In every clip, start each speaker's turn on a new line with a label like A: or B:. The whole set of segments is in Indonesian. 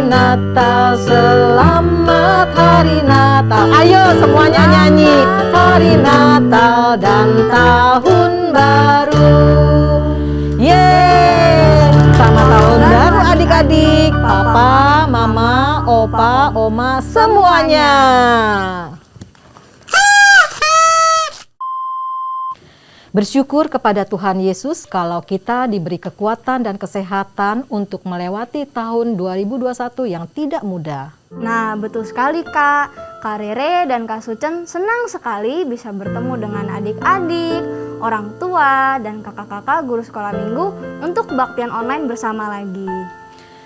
A: Natal, selamat hari Natal. Ayo semuanya nyanyi. Hari Natal dan tahun baru. Yeay, selamat tahun baru adik-adik, papa, mama, opa, oma, semuanya. Bersyukur kepada Tuhan Yesus kalau kita diberi kekuatan dan kesehatan untuk melewati tahun 2021 yang tidak mudah.
B: Nah, betul sekali Kak. Kak Rere dan Kak Sucen senang sekali bisa bertemu dengan adik-adik, orang tua, dan kakak-kakak guru sekolah minggu untuk kebaktian online bersama lagi.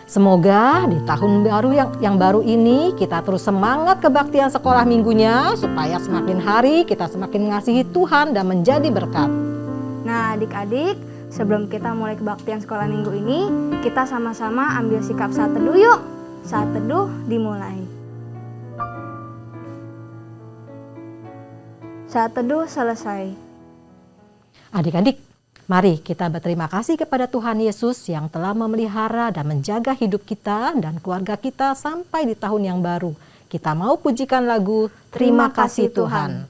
A: Semoga di tahun baru yang baru ini kita terus semangat kebaktian sekolah minggunya supaya semakin hari kita semakin mengasihi Tuhan dan menjadi berkat.
B: Nah adik-adik, sebelum kita mulai kebaktian sekolah minggu ini, kita sama-sama ambil sikap saat teduh yuk. Saat teduh dimulai. Saat teduh selesai.
A: Adik-adik, mari kita berterima kasih kepada Tuhan Yesus yang telah memelihara dan menjaga hidup kita dan keluarga kita sampai di tahun yang baru. Kita mau pujikan lagu Terima Kasih Tuhan.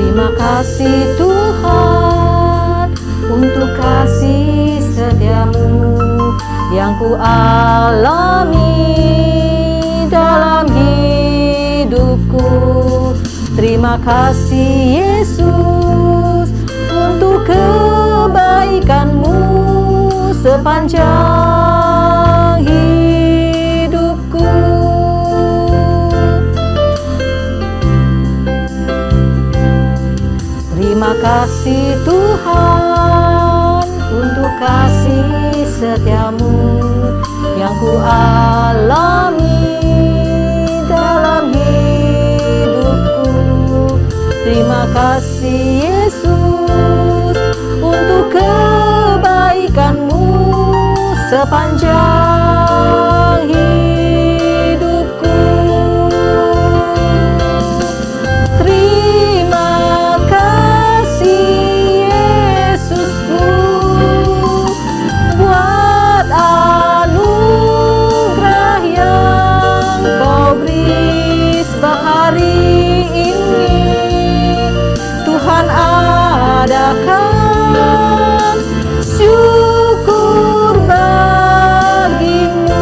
A: Terima kasih Tuhan untuk kasih setiamu yang ku alami dalam hidupku. Terima kasih Yesus untuk kebaikanmu sepanjang hidupku. Terima kasih Tuhan untuk kasih setiamu yang ku alami dalam hidupku. Terima kasih Yesus untuk kebaikanmu sepanjang hidupku. Terima kasih Yesusku buat anugerah yang kau beri sebab hari ini Tuhan adakan syukur bagimu.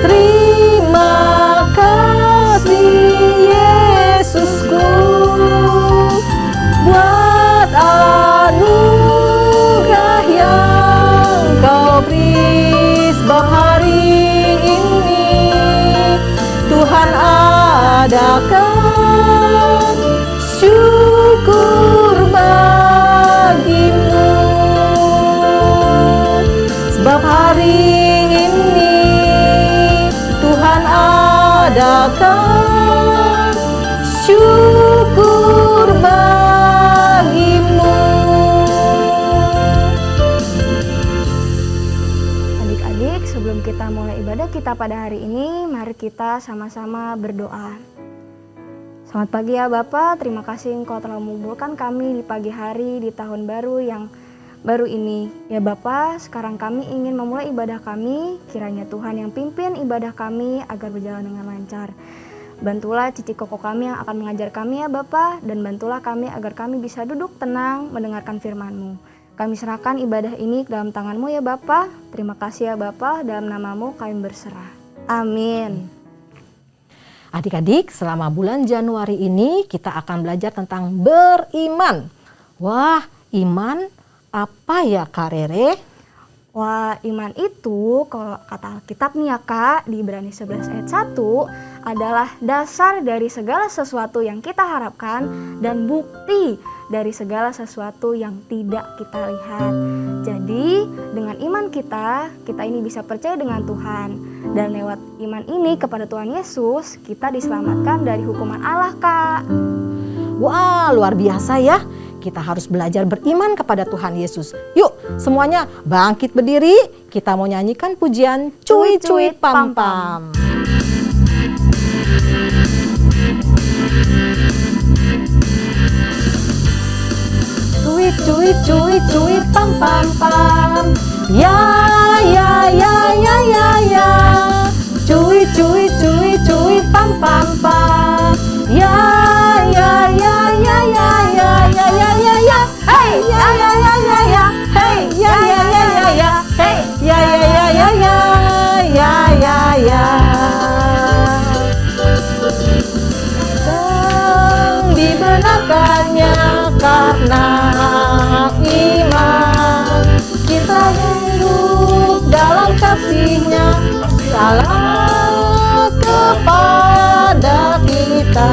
A: Terima kasih Yesusku buat anugerah yang kau beri sebab hari ini Tuhan adakan syukur bagimu. Sebab hari ini Tuhan adakan syukur bagimu.
B: Adik-adik, sebelum kita mulai ibadah kita pada hari ini, mari kita sama-sama berdoa. Selamat pagi ya Bapak, terima kasih Engkau telah mengumpulkan kami di pagi hari di tahun baru yang baru ini. Ya Bapak, sekarang kami ingin memulai ibadah kami, kiranya Tuhan yang pimpin ibadah kami agar berjalan dengan lancar. Bantulah Cici Koko kami yang akan mengajar kami ya Bapak, dan bantulah kami agar kami bisa duduk tenang mendengarkan firman-Mu. Kami serahkan ibadah ini ke dalam tangan-Mu ya Bapak. Terima kasih ya Bapak, dalam nama-Mu kami berserah. Amin.
A: Adik-adik, selama bulan Januari ini kita akan belajar tentang beriman. Wah, iman apa ya Kak Rere?
B: Wah, iman itu kalau kata Alkitab nih ya Kak, di Ibrani 11 ayat 1 adalah dasar dari segala sesuatu yang kita harapkan dan bukti dari segala sesuatu yang tidak kita lihat. Jadi, dengan iman kita ini bisa percaya dengan Tuhan. Dan lewat iman ini kepada Tuhan Yesus, kita diselamatkan dari hukuman Allah, Kak.
A: Wah, luar biasa ya. Kita harus belajar beriman kepada Tuhan Yesus. Yuk, semuanya bangkit berdiri. kita mau nyanyikan pujian Cuit Cuit Pam Pam. Cuit cuit cuit cuit pam pam pam, ya ya ya ya ya ya. Cuit cuit cuit cuit pam pam pam, ya ya ya ya ya ya ya ya ya ya. Hey ya ya ya ya ya, hey ya ya ya ya ya, hey ya ya ya ya ya ya ya ya. Dan dibenarkannya karena iman, kita hidup dalam kasih-Nya, salah kepada kita.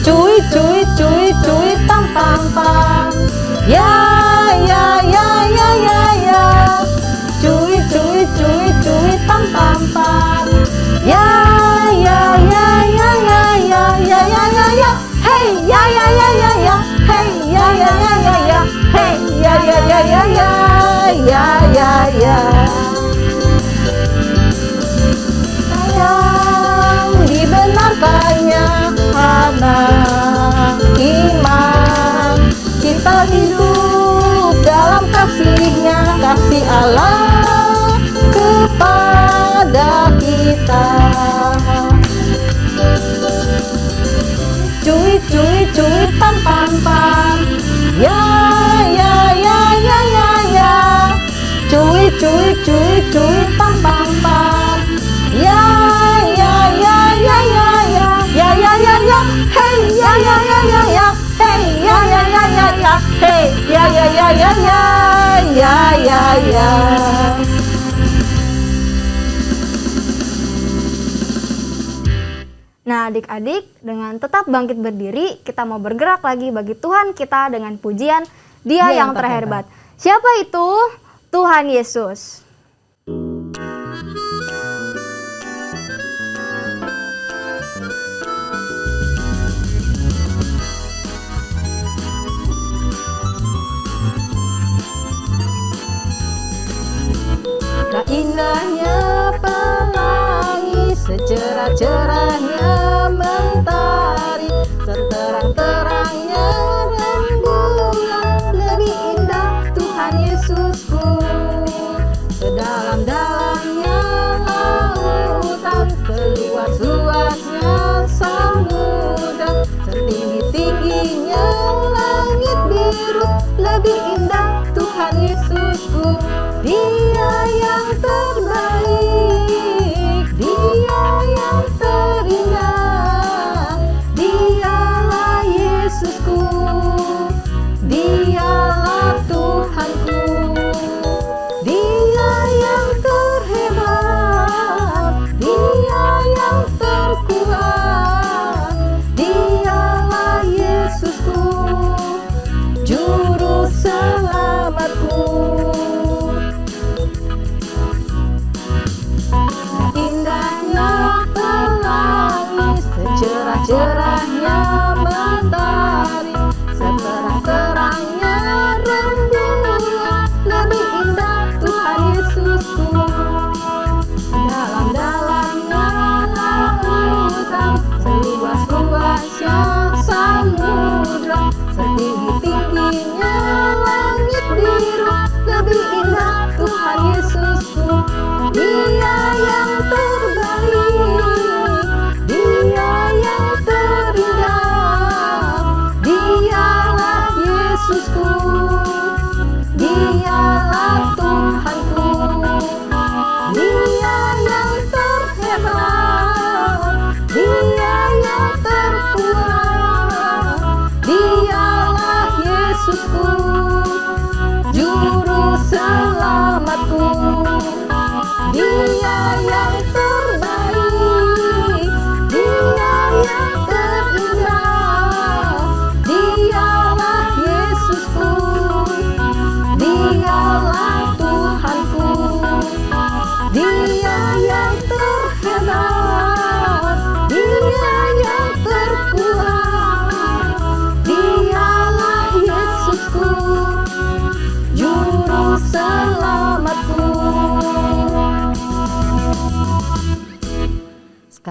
A: Cuit cuit cuit cuit pam pam pam, ya ya ya ya ya ya. Cuit cuit cuit cuit pam pam pam, ya ya ya ya ya ya ya ya ya ya. Hey ya ya ya ya ya, hey ya ya ya ya ya, hey ya ya ya ya ya ya ya ya. Sayang dibenarkannya karena iman, kita hidup dalam kasih-Nya, kasih Allah kepada kita. Cuit cuit cuit pam pam pam, ya ya ya ya ya ya. Cuit cuit cuit cuit pam pam pam, ya ya ya ya ya ya ya ya ya ya. Hey ya ya ya ya ya, hey ya ya ya ya ya, hey ya ya ya ya ya ya ya ya.
B: Nah, adik-adik, dengan tetap bangkit berdiri, kita mau bergerak lagi bagi Tuhan kita dengan pujian Dia yang terhebat. Siapa itu? Tuhan Yesus.
A: Indahnya pelangi, secerah-cerahnya mentari, seterang-terangnya rembulan, lebih indah Tuhan Yesusku. Sedalam-dalamnya lautan, seluas-luasnya samudra, setinggi-tingginya langit biru, lebih indah Tuhan Yesusku. Dia yang terbaik, Dia yang terindah, Dialah Yesusku, Dialah Tuhanku. Dia yang terhebat, Dia yang terkuat, Dialah Yesusku, Juru Selamatku.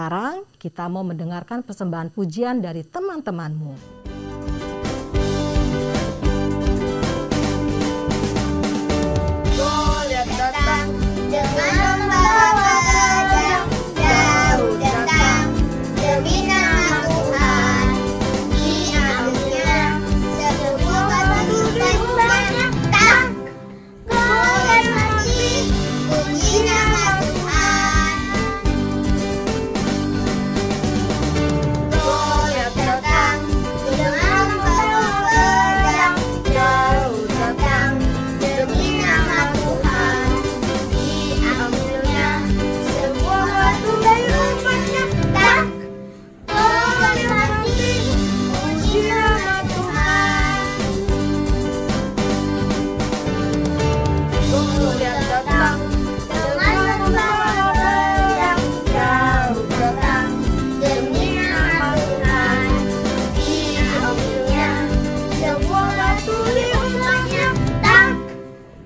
A: sekarang kita mau mendengarkan persembahan pujian dari teman-temanmu.
C: Goliat datang dengan membawa pedang, Daud datang demi nama Tuhan. Diambilnya sebuah batu dan banyak tak. Goliat mati, puji nama Tuhan. Goliat datang dengan membawa pedang, Daud datang demi nama Tuhan. Diambilnya sebuah batu dan banyak tak. Goliat mati, puji nama Tuhan. Goliat datang dengan membawa pedang, Daud datang demi nama Tuhan. Diambilnya sebuah batu dan banyak tak.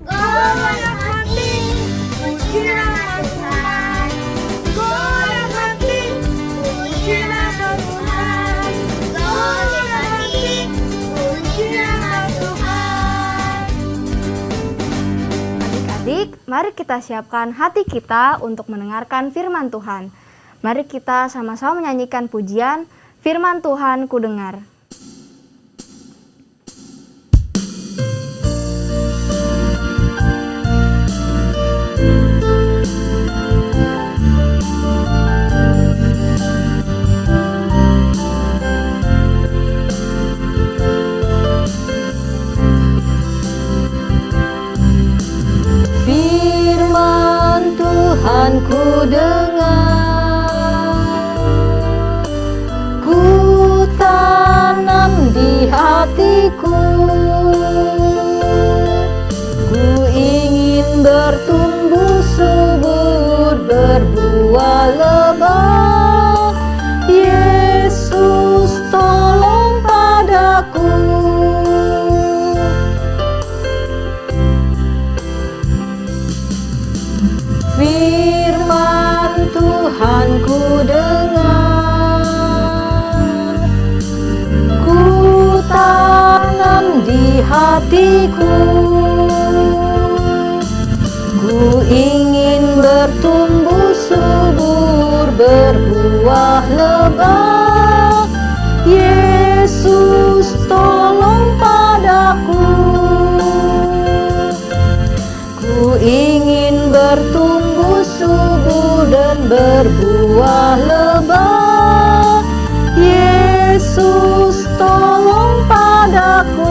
C: Goliat mati, puji nama Tuhan. Goliat mati, puji nama Tuhan. Goliat mati, puji nama Tuhan.
B: Adik-adik, mari kita siapkan hati kita untuk mendengarkan firman Tuhan. Mari kita sama-sama menyanyikan pujian Firman Tuhan ku dengar.
A: Firman Tuhan ku dengar, ku tanam di hatiku, ku ingin bertumbuh subur, berbuah lebat. Yesus tolong padaku. Firman Tuhan ku dengar, ku tanam di hatiku, ku ingin bertumbuh subur, berbuah lebat. Yesus tolong padaku. Ku ingin bertumbuh subur dan berbuah lebat. Yesus tolong padaku.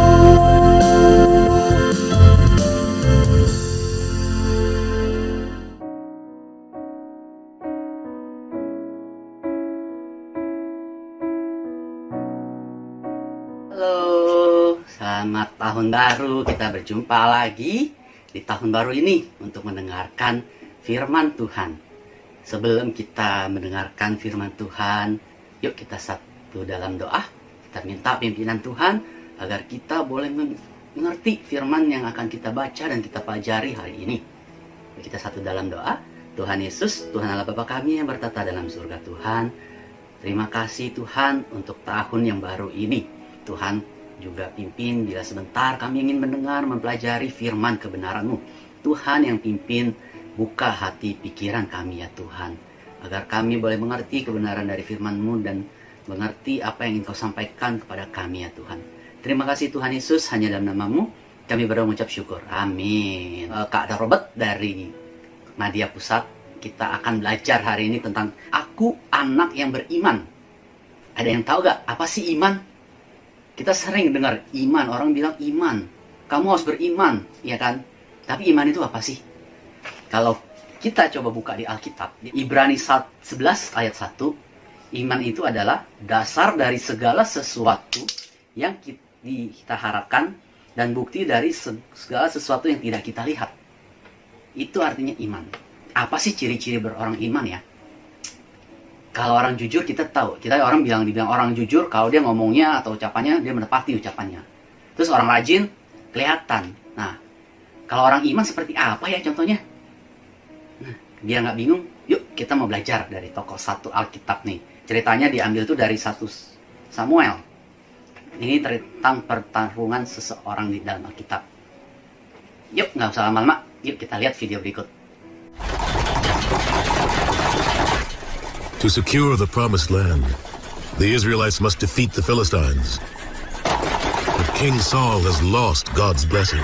D: Halo, selamat tahun baru. Kita berjumpa lagi di tahun baru ini untuk mendengarkan firman Tuhan. Sebelum kita mendengarkan firman Tuhan, yuk kita satu dalam doa. Kita minta pimpinan Tuhan agar kita boleh mengerti firman yang akan kita baca dan kita pelajari hari ini. Yuk kita satu dalam doa. Tuhan Yesus, Tuhan Allah Bapa kami yang bertata dalam surga Tuhan. Terima kasih Tuhan untuk tahun yang baru ini. Tuhan juga pimpin bila sebentar kami ingin mendengar, mempelajari firman kebenaran-Mu. Tuhan yang pimpin, buka hati pikiran kami ya Tuhan. Agar kami boleh mengerti kebenaran dari firman-Mu dan mengerti apa yang ingin Kau sampaikan kepada kami ya Tuhan. Terima kasih Tuhan Yesus, hanya dalam nama-Mu kami berdoa mengucap syukur. Amin. Kak Robert dari Media Pusat, kita akan belajar hari ini tentang aku anak yang beriman. Ada yang tahu gak apa sih iman? Kita sering dengar iman, orang bilang iman, kamu harus beriman, ya kan? Tapi iman itu apa sih? Kalau kita coba buka di Alkitab, di Ibrani 11 ayat 1, iman itu adalah dasar dari segala sesuatu yang kita harapkan dan bukti dari segala sesuatu yang tidak kita lihat. Itu artinya iman. Apa sih ciri-ciri berorang iman ya? Kalau orang jujur kita tahu, orang dibilang orang jujur kalau dia ngomongnya atau ucapannya dia menepati ucapannya. Terus orang rajin kelihatan. Nah, kalau orang iman seperti apa ya contohnya? Nah, biar nggak bingung, yuk kita mau belajar dari tokoh satu Alkitab nih. Ceritanya diambil tuh dari 1 Samuel. Ini tentang pertarungan seseorang di dalam Alkitab. Yuk, nggak usah lama-lama. Yuk kita lihat video berikut.
E: To secure the promised land, the Israelites must defeat the Philistines. But King Saul has lost God's blessing.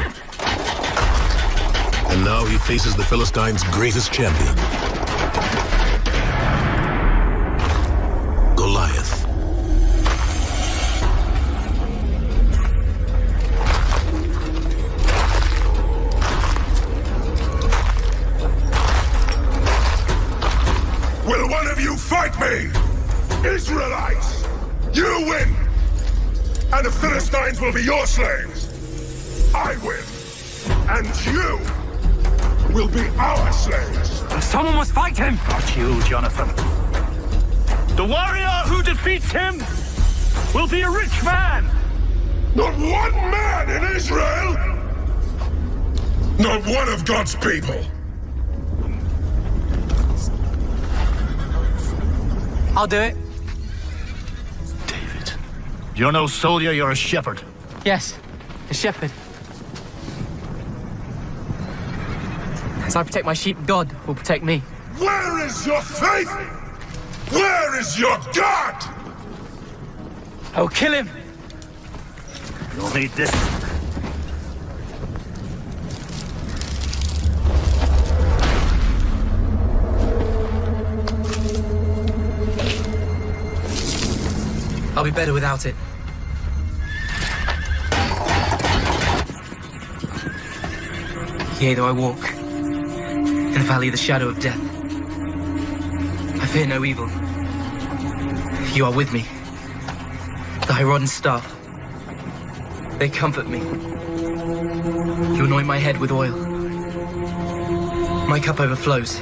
E: And now he faces the Philistines' greatest champion, Goliath.
F: Will one of you fight me? Israelites, you win! And the Philistines will be your slaves. I win. And you will be our slaves.
G: Someone must fight him! Not you, Jonathan. The warrior who defeats him will be a rich man!
F: Not one man in Israel! Not one of God's people!
G: I'll do it. David, you're no soldier, you're a shepherd.
H: Yes, a shepherd. As I protect my sheep, God will protect me.
F: Where is your faith? Where is your God?
H: I'll kill him.
G: You'll need this.
H: I'll be better without it. Yea, though I walk in the valley of the shadow of death, I fear no evil. You are with me. Thy rod and staff, they comfort me. You anoint my head with oil. My cup overflows.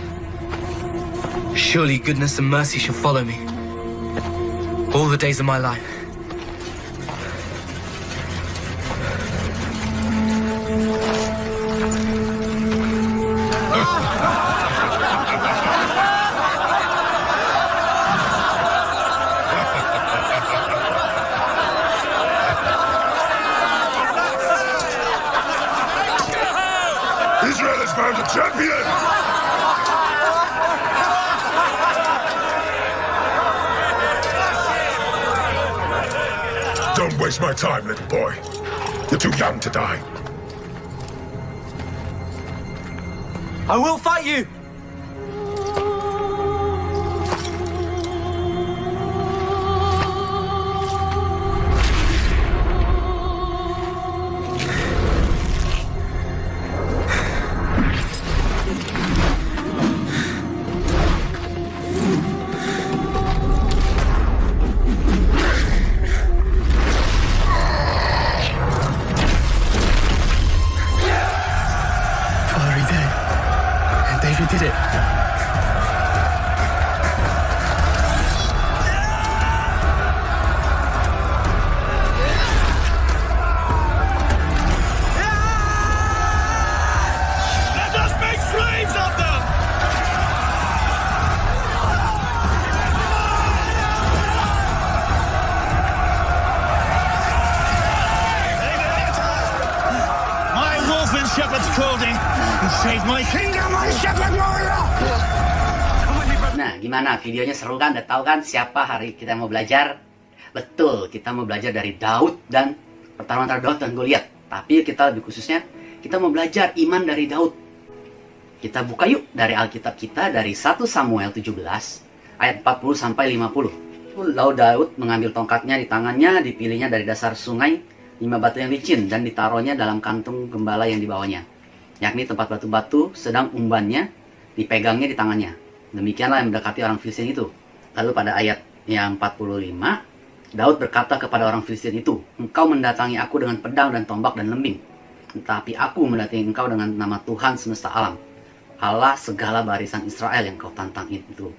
H: Surely goodness and mercy shall follow me all the days of my life.
F: Israel has found a champion! Don't waste my time, little boy. You're too young to die.
H: I will fight you!
G: David did it. Let us make slaves of them! My wolf in shepherd's clothing saved my kingdom, my shepherd warrior!
D: Nah, gimana? Videonya seru kan? Udah tahu kan siapa hari kita mau belajar? Betul, kita mau belajar dari Daud dan pertarungan antara Daud dan Goliat. Tapi kita lebih khususnya, kita mau belajar iman dari Daud. Kita buka yuk dari Alkitab kita dari 1 Samuel 17 ayat 40 sampai 50. Lalu Daud mengambil tongkatnya di tangannya, dipilihnya dari dasar sungai 5 batu yang licin dan ditaruhnya dalam kantung gembala yang dibawanya, yakni tempat batu-batu, sedang umbannya dipegangnya di tangannya. Demikianlah yang mendekati orang Filistin itu. Lalu pada ayat yang 45, Daud berkata kepada orang Filistin itu, "Engkau mendatangi aku dengan pedang dan tombak dan lembing. Tetapi aku mendatangi engkau dengan nama Tuhan semesta alam, Allah segala barisan Israel yang kau tantang itu.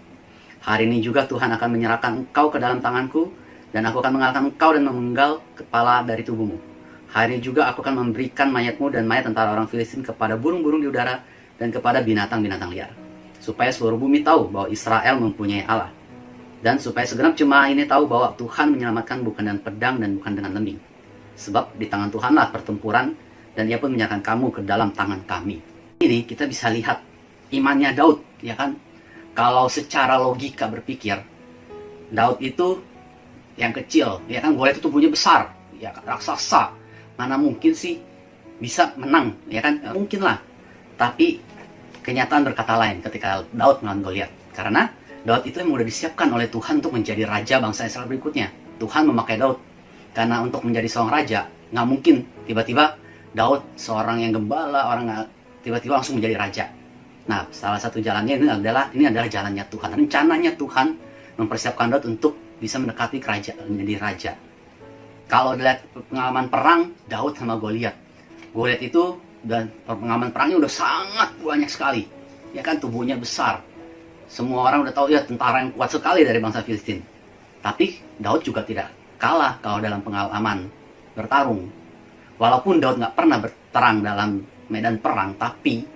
D: Hari ini juga Tuhan akan menyerahkan engkau ke dalam tanganku, dan aku akan mengalahkan engkau dan memenggal kepala dari tubuhmu. Hari ini juga aku akan memberikan mayatmu dan mayat tentara orang Filistin kepada burung-burung di udara dan kepada binatang-binatang liar. supaya seluruh bumi tahu bahwa Israel mempunyai Allah. Dan supaya segenap jemaah ini tahu bahwa Tuhan menyelamatkan bukan dengan pedang dan bukan dengan lembing. Sebab di tangan Tuhanlah pertempuran, dan Ia pun menyerahkan kamu ke dalam tangan kami. Ini kita bisa lihat imannya Daud, ya kan? Kalau secara logika berpikir, Daud itu yang kecil, ya kan? Goliat itu tubuhnya besar, ya kan? Raksasa. Mana mungkin sih bisa menang, ya kan? Mungkin lah. Tapi kenyataan berkata lain ketika Daud melawan Goliat. Karena Daud itu yang sudah disiapkan oleh Tuhan untuk menjadi raja bangsa Israel berikutnya. Tuhan memakai Daud. Karena untuk menjadi seorang raja, nggak mungkin tiba-tiba Daud seorang yang gembala, orang tiba-tiba langsung menjadi raja. Nah, salah satu jalannya ini adalah jalannya Tuhan. Rencananya Tuhan mempersiapkan Daud untuk bisa mendekati kerajaan, menjadi raja. Kalau dilihat pengalaman perang Daud sama Goliat. Goliat itu dan pengalaman perangnya udah sangat banyak sekali. Ya kan, tubuhnya besar. Semua orang udah tahu ya tentara yang kuat sekali dari bangsa Filistin. Tapi Daud juga tidak kalah kalau dalam pengalaman bertarung. Walaupun Daud nggak pernah berperang dalam medan perang, tapi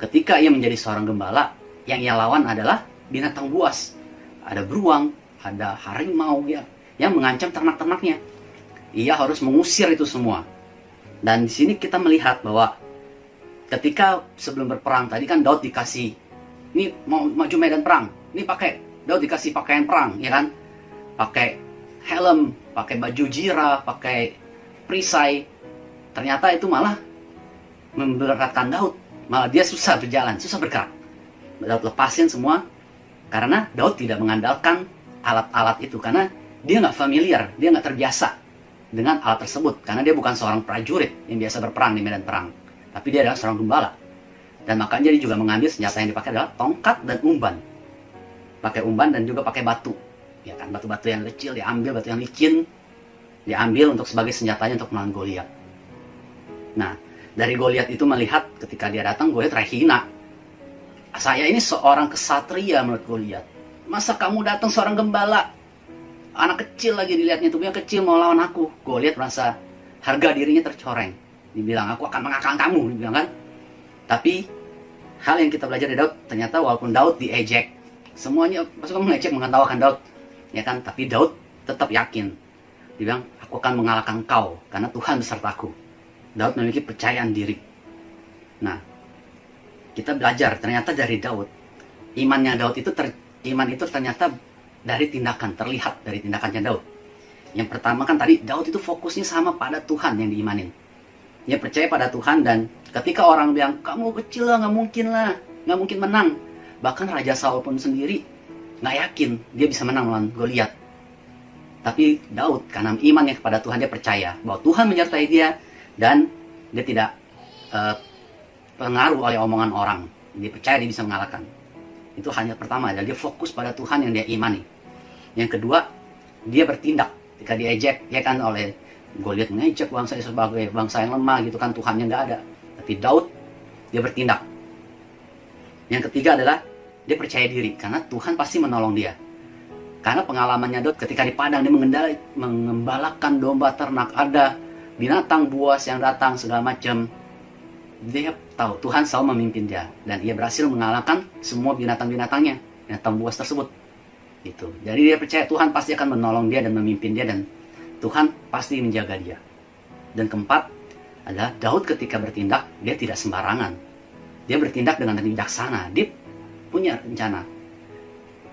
D: ketika ia menjadi seorang gembala, yang ia lawan adalah binatang buas. Ada beruang, ada harimau ya, yang mengancam ternak-ternaknya. Ia harus mengusir itu semua. Dan di sini kita melihat bahwa ketika sebelum berperang tadi kan Daud dikasih, ini mau maju medan perang, ini Daud dikasih pakaian perang, ya kan? Pakai helm, pakai baju jira, pakai perisai. Ternyata itu malah memberatkan Daud. Malah dia susah berjalan, susah bergerak. Daud lepasin semua karena Daud tidak mengandalkan alat-alat itu. Karena dia nggak familiar, dia nggak terbiasa dengan alat tersebut. Karena dia bukan seorang prajurit yang biasa berperang di medan perang. Tapi dia adalah seorang gembala. Dan makanya dia juga mengambil senjata yang dipakai adalah tongkat dan umban. Pakai umban dan juga pakai batu. Ya kan, batu-batu yang kecil diambil, batu yang licin diambil untuk sebagai senjatanya untuk melawan Goliat. Nah, dari Goliat itu melihat ketika dia datang, Goliat terhina. Saya ini seorang kesatria menurut Goliat. Masa kamu datang seorang gembala? Anak kecil lagi dilihatnya, tubuhnya kecil mau lawan aku. Goliat merasa harga dirinya tercoreng. Dibilang, aku akan mengalahkan kamu, dibilang kan. Tapi hal yang kita belajar dari Daud, ternyata walaupun Daud diejek, semuanya pasukan mengejek, mengetawakan Daud, ya kan, tapi Daud tetap yakin. Dia bilang, aku akan mengalahkan kau karena Tuhan besertaku. Daud memiliki percayaan diri. Nah, kita belajar ternyata dari Daud, imannya Daud itu iman itu ternyata dari tindakan, terlihat dari tindakannya Daud. Yang pertama kan tadi Daud itu fokusnya sama pada Tuhan yang diimanin. Dia percaya pada Tuhan, dan ketika orang bilang kamu kecil lah, nggak mungkin menang. Bahkan Raja Saul pun sendiri nggak yakin dia bisa menang melawan Goliat. Tapi Daud karena imannya kepada Tuhan, dia percaya bahwa Tuhan menyertai dia dan dia tidak pengaruh oleh omongan orang. Dia percaya dia bisa mengalahkan. Itu hanya pertama, adalah dia fokus pada Tuhan yang dia imani. Yang kedua, dia bertindak ketika diejek, ya kan, oleh Goliat mengejek bangsa sebagai bangsa yang lemah gitu kan, Tuhannya nggak ada. Tapi Daud, dia bertindak. Yang ketiga adalah dia percaya diri karena Tuhan pasti menolong dia. Karena pengalamannya Daud ketika di padang, dia mengembalakan domba ternak, ada binatang buas yang datang segala macam. Dia tahu Tuhan selalu memimpin dia, dan ia berhasil mengalahkan semua binatang-binatangnya, binatang buas tersebut. Gitu. Jadi dia percaya Tuhan pasti akan menolong dia dan memimpin dia, dan Tuhan pasti menjaga dia. Dan keempat adalah Daud ketika bertindak, dia tidak sembarangan. Dia bertindak dengan bijaksana. Dia punya rencana.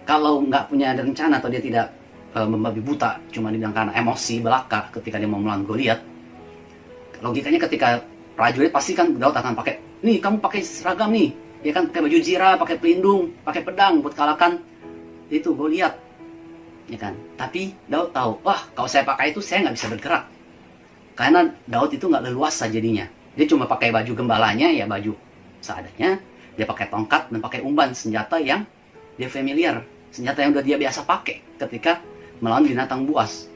D: Kalau nggak punya rencana atau dia tidak membabi buta, cuma dibilang karena emosi belaka ketika dia mau melawan Goliat, logikanya ketika prajurit pasti kan Daud akan pakai, nih kamu pakai seragam nih, ya kan, pakai baju zirah, pakai pelindung, pakai pedang buat kalahkan itu Goliat, ya kan. Tapi Daud tahu, wah kalau saya pakai itu saya nggak bisa bergerak, karena Daud itu nggak leluasa jadinya. Dia cuma pakai baju gembalanya, ya baju seadanya. Dia pakai tongkat dan pakai umban, senjata yang dia familiar, senjata yang udah dia biasa pakai ketika melawan binatang buas.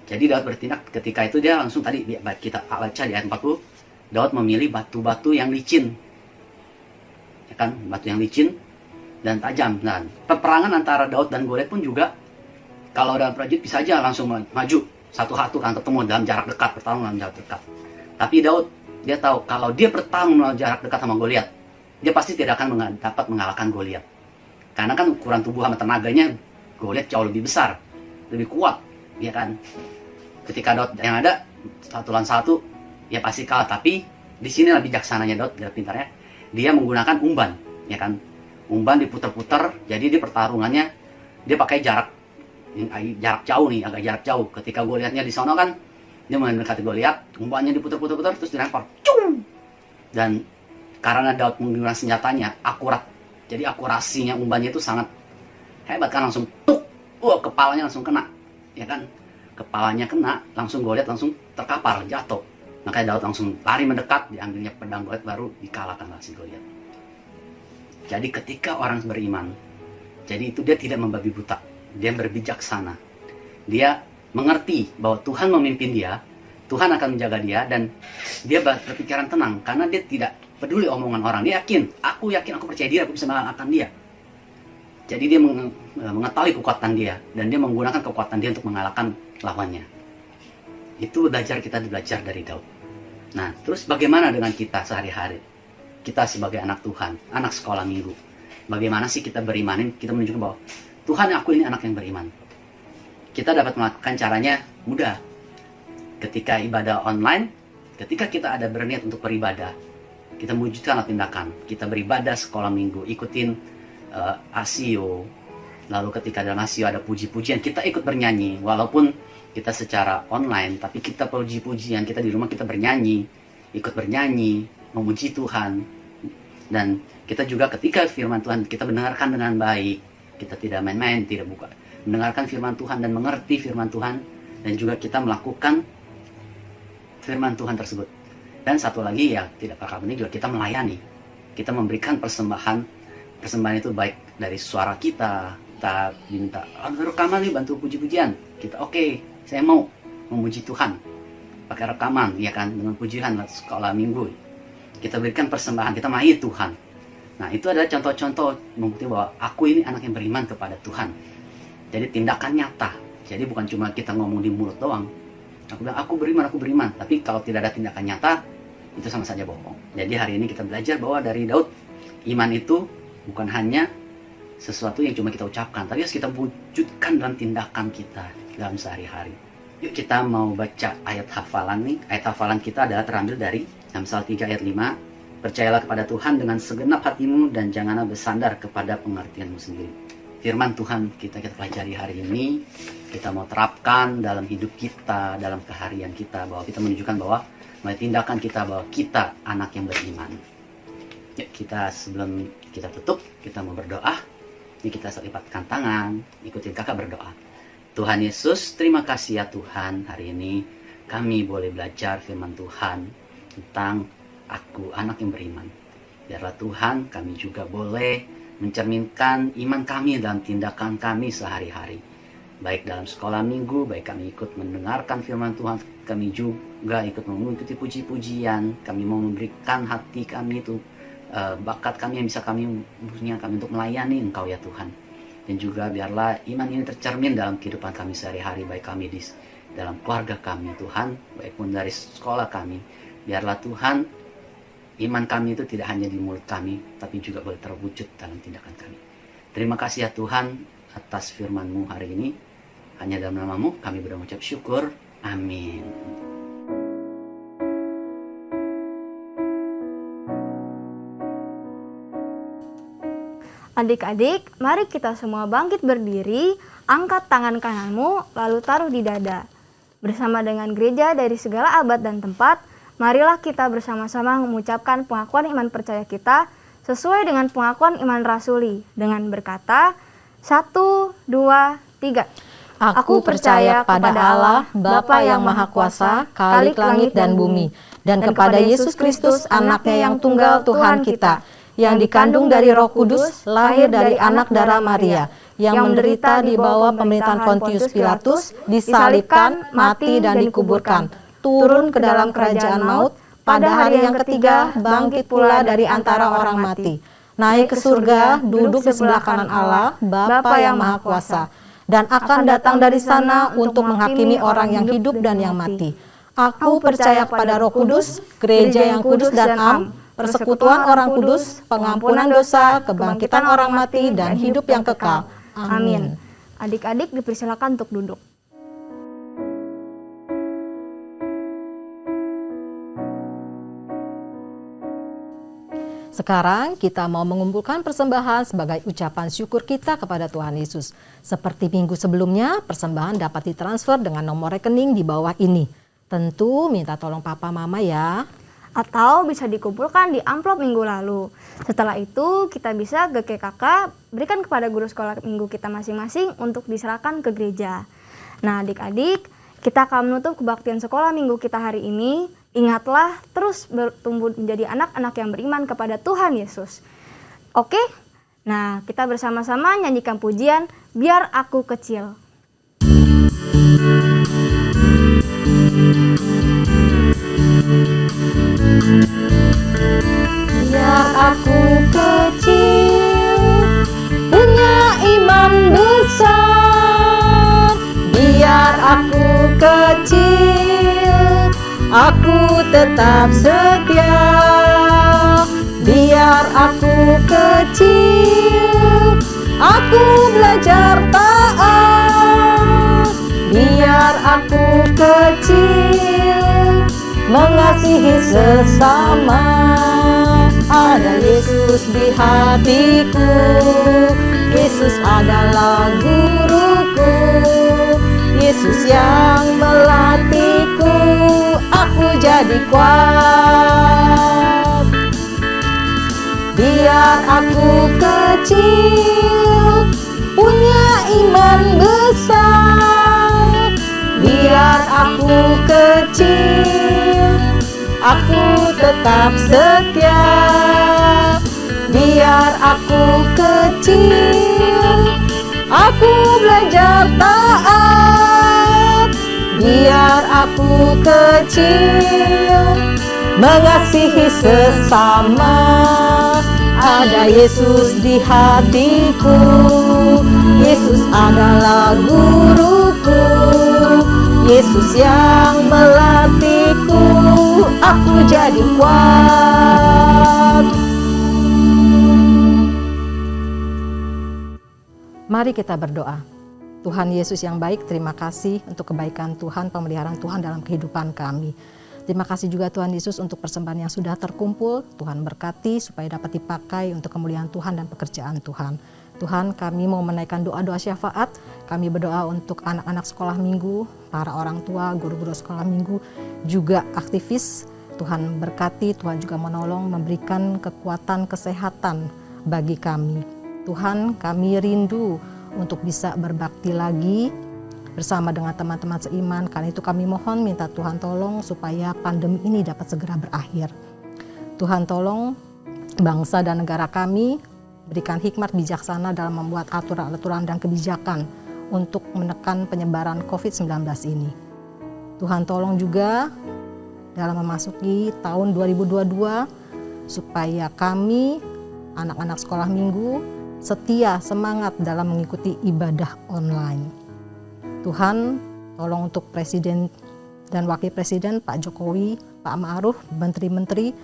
D: Jadi Daud bertindak ketika itu, dia langsung tadi kita baca di ayat 40, Daud memilih batu-batu yang licin, ya kan, batu yang licin dan tajam. Dan peperangan antara Daud dan Goliat pun juga, kalau dalam prajurit bisa aja langsung maju satu-satu kan, ketemu dalam jarak dekat, bertarung dalam jarak dekat. Tapi Daud, dia tahu kalau dia bertarung dalam jarak dekat sama Goliat, dia pasti tidak akan dapat mengalahkan Goliat. Karena kan ukuran tubuh sama tenaganya Goliat jauh lebih besar, lebih kuat, ya kan. Ketika Daud yang ada 1 lawan 1, ya pasti kalah. Tapi di sini lebih bijaksananya Daud, dia pintarnya. Dia menggunakan umban, ya kan. Umban diputar-putar, jadi di pertarungannya dia pakai jarak jauh nih, agak jarak jauh. Ketika Goliatnya di sana kan, dia mendekati Goliat, umbannya diputar-putar terus dilempar, cung. Dan karena Daud menggunakan senjatanya akurat, jadi akurasinya umbannya itu sangat hebat kan, langsung tuk, kepalanya langsung kena, ya kan. Kepalanya kena, langsung Goliat langsung terkapar, jatuh. Makanya Daud langsung lari mendekat, diambilnya pedang Goliat, baru dikalahkan si Goliat. Jadi ketika orang beriman, jadi itu dia tidak membabi buta, dia berbijaksana. Dia mengerti bahwa Tuhan memimpin dia, Tuhan akan menjaga dia, dan dia berpikiran tenang karena dia tidak peduli omongan orang. Dia yakin, aku percaya diri, aku bisa mengalahkan dia. Jadi dia mengetahui kekuatan dia, dan dia menggunakan kekuatan dia untuk mengalahkan lawannya. Itu kita belajar dari Daud. Nah, terus bagaimana dengan kita sehari-hari? Kita sebagai anak Tuhan, anak sekolah minggu. Bagaimana sih kita beriman? Kita menunjukkan bahwa Tuhan, aku ini anak yang beriman. Kita dapat melakukan caranya mudah. Ketika ibadah online, ketika kita ada berniat untuk beribadah, kita mewujudkan tindakan. Kita beribadah sekolah minggu, ikutin ASIO. Lalu ketika dalam ASIO ada puji-pujian, kita ikut bernyanyi. Walaupun kita secara online, tapi kita puji-pujian, kita di rumah kita bernyanyi, ikut bernyanyi, memuji Tuhan. Dan kita juga ketika firman Tuhan kita mendengarkan dengan baik, kita tidak main-main, tidak buka, mendengarkan firman Tuhan dan mengerti firman Tuhan, dan juga kita melakukan firman Tuhan tersebut. Dan satu lagi ya, tidak kalah penting juga, kita melayani, kita memberikan persembahan itu baik dari suara kita minta rekaman nih, bantu puji-pujian, kita oke, saya mau memuji Tuhan pakai rekaman, ya kan, dengan pujian sekolah minggu, kita berikan persembahan, kita melayani Tuhan. Nah, itu adalah contoh-contoh membuktikan bahwa aku ini anak yang beriman kepada Tuhan. Jadi tindakan nyata, jadi bukan cuma kita ngomong di mulut doang, aku bilang aku beriman, tapi kalau tidak ada tindakan nyata, itu sama saja bohong. Jadi hari ini kita belajar bahwa dari Daud, iman itu bukan hanya sesuatu yang cuma kita ucapkan, tapi harus kita wujudkan dalam tindakan kita dalam sehari-hari. Yuk kita mau baca ayat hafalan nih. Ayat hafalan kita adalah terambil dari Amsal 3 ayat 5. Percayalah kepada Tuhan dengan segenap hatimu dan janganlah bersandar kepada pengertianmu sendiri. Firman Tuhan kita pelajari hari ini, kita mau terapkan dalam hidup kita, dalam keharian kita, bahwa kita menunjukkan bahwa melalui tindakan kita bahwa kita anak yang beriman. Yuk kita sebelum kita tutup, kita mau berdoa. Ini kita lipatkan tangan, ikutin kakak berdoa. Tuhan Yesus, terima kasih ya Tuhan, hari ini kami boleh belajar firman Tuhan tentang aku anak yang beriman. Biarlah Tuhan kami juga boleh mencerminkan iman kami dalam tindakan kami sehari-hari. Baik dalam sekolah minggu, baik kami ikut mendengarkan firman Tuhan, kami juga ikut mengikuti puji-pujian, kami mau memberikan hati kami itu, bakat kami yang bisa kami punya kami untuk melayani Engkau ya Tuhan. Dan juga biarlah iman ini tercermin dalam kehidupan kami sehari-hari, baik kami di dalam keluarga kami Tuhan, baik pun dari sekolah kami. Biarlah Tuhan iman kami itu tidak hanya di mulut kami, tapi juga boleh terwujud dalam tindakan kami. Terima kasih ya Tuhan atas firman-Mu hari ini. Hanya dalam nama-Mu kami berucap syukur. Amin.
B: Adik-adik, mari kita semua bangkit berdiri, angkat tangan kananmu, lalu taruh di dada. Bersama dengan gereja dari segala abad dan tempat, marilah kita bersama-sama mengucapkan pengakuan iman percaya kita sesuai dengan pengakuan iman rasuli dengan berkata 1, 2, 3.
A: Aku percaya pada Allah, Bapa yang Maha Kuasa, Khalik langit dan bumi, dan kepada Yesus Kristus, anaknya yang tunggal Tuhan kita, yang dikandung dari Roh Kudus, lahir dari anak darah Maria, yang menderita di bawah pemerintahan Pontius Pilatus, disalibkan, mati dan dikuburkan, turun ke dalam kerajaan maut, pada hari yang ketiga bangkit pula dari antara orang mati, naik ke surga, duduk di sebelah kanan Allah, Bapa yang Maha Kuasa, dan akan datang dari sana untuk menghakimi orang yang hidup dan yang mati. Aku percaya pada Roh Kudus, gereja yang kudus dan am, persekutuan orang kudus, pengampunan dosa, kebangkitan orang mati, dan hidup yang kekal. Amin.
B: Adik-adik dipersilakan untuk duduk.
A: Sekarang kita mau mengumpulkan persembahan sebagai ucapan syukur kita kepada Tuhan Yesus. Seperti minggu sebelumnya, persembahan dapat ditransfer dengan nomor rekening di bawah ini. Tentu minta tolong papa mama ya.
B: Atau bisa dikumpulkan di amplop minggu lalu. Setelah itu kita bisa ke GKK berikan kepada guru sekolah minggu kita masing-masing untuk diserahkan ke gereja. Nah adik-adik, kita akan menutup kebaktian sekolah minggu kita hari ini. Ingatlah terus bertumbuh menjadi anak-anak yang beriman kepada Tuhan Yesus. Oke? Nah, kita bersama-sama nyanyikan pujian Biar Aku Kecil.
A: Biar aku kecil, punya iman besar. Biar aku kecil, aku tetap setia. Biar aku kecil, aku belajar taat. Biar aku kecil, mengasihi sesama. Ada Yesus di hatiku, Yesus adalah guruku, Yesus yang melatihku, aku jadi kuat. Biar aku kecil, punya iman besar. Biar aku kecil, aku tetap setia. Biar aku kecil, aku belajar taat. Biar aku kecil, mengasihi sesama. Ada Yesus di hatiku, Yesus adalah guruku, Yesus yang melatihku, aku jadi kuat. Mari kita berdoa. Tuhan Yesus yang baik, terima kasih untuk kebaikan Tuhan, pemeliharaan Tuhan dalam kehidupan kami. Terima kasih juga Tuhan Yesus untuk persembahan yang sudah terkumpul. Tuhan berkati supaya dapat dipakai untuk kemuliaan Tuhan dan pekerjaan Tuhan. Tuhan, kami mau menaikkan doa-doa syafaat. Kami berdoa untuk anak-anak sekolah minggu, para orang tua, guru-guru sekolah minggu, juga aktivis. Tuhan berkati, Tuhan juga menolong, memberikan kekuatan, kesehatan bagi kami. Tuhan, kami rindu untuk bisa berbakti lagi bersama dengan teman-teman seiman. Karena itu kami mohon minta Tuhan tolong supaya pandemi ini dapat segera berakhir. Tuhan tolong bangsa dan negara kami, berikan hikmat bijaksana dalam membuat aturan-aturan dan kebijakan untuk menekan penyebaran COVID-19 ini. Tuhan tolong juga dalam memasuki tahun 2022 supaya kami, anak-anak sekolah minggu, setia, semangat dalam mengikuti ibadah online. Tuhan, tolong untuk Presiden dan Wakil Presiden Pak Jokowi, Pak Ma'ruf, menteri-menteri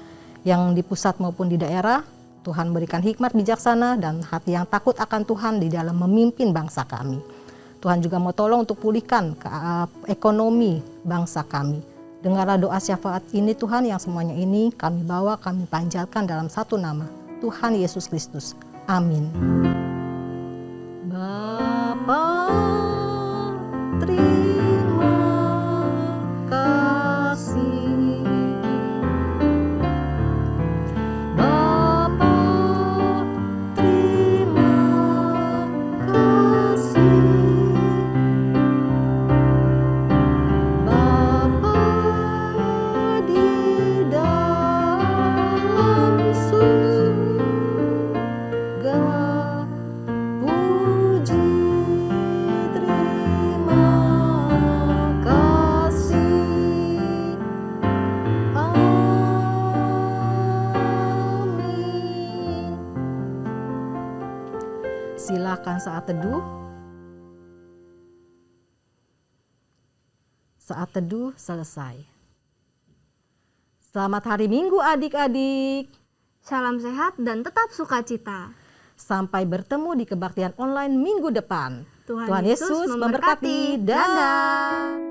A: yang di pusat maupun di daerah, Tuhan berikan hikmat bijaksana dan hati yang takut akan Tuhan di dalam memimpin bangsa kami. Tuhan juga mau tolong untuk pulihkan ekonomi bangsa kami. Dengarlah doa syafaat ini Tuhan, yang semuanya ini kami bawa, kami panjatkan dalam satu nama, Tuhan Yesus Kristus. Amin. Bapa, terima kasih. Bapa, terima kasih. Bapa di dalam surga, puji terima kasih. Amin. Silakan saat teduh. Saat teduh selesai. Selamat hari Minggu adik-adik.
B: Salam sehat dan tetap sukacita.
A: Sampai bertemu di kebaktian online minggu depan.
B: Tuhan Yesus memberkati.
A: Dadah.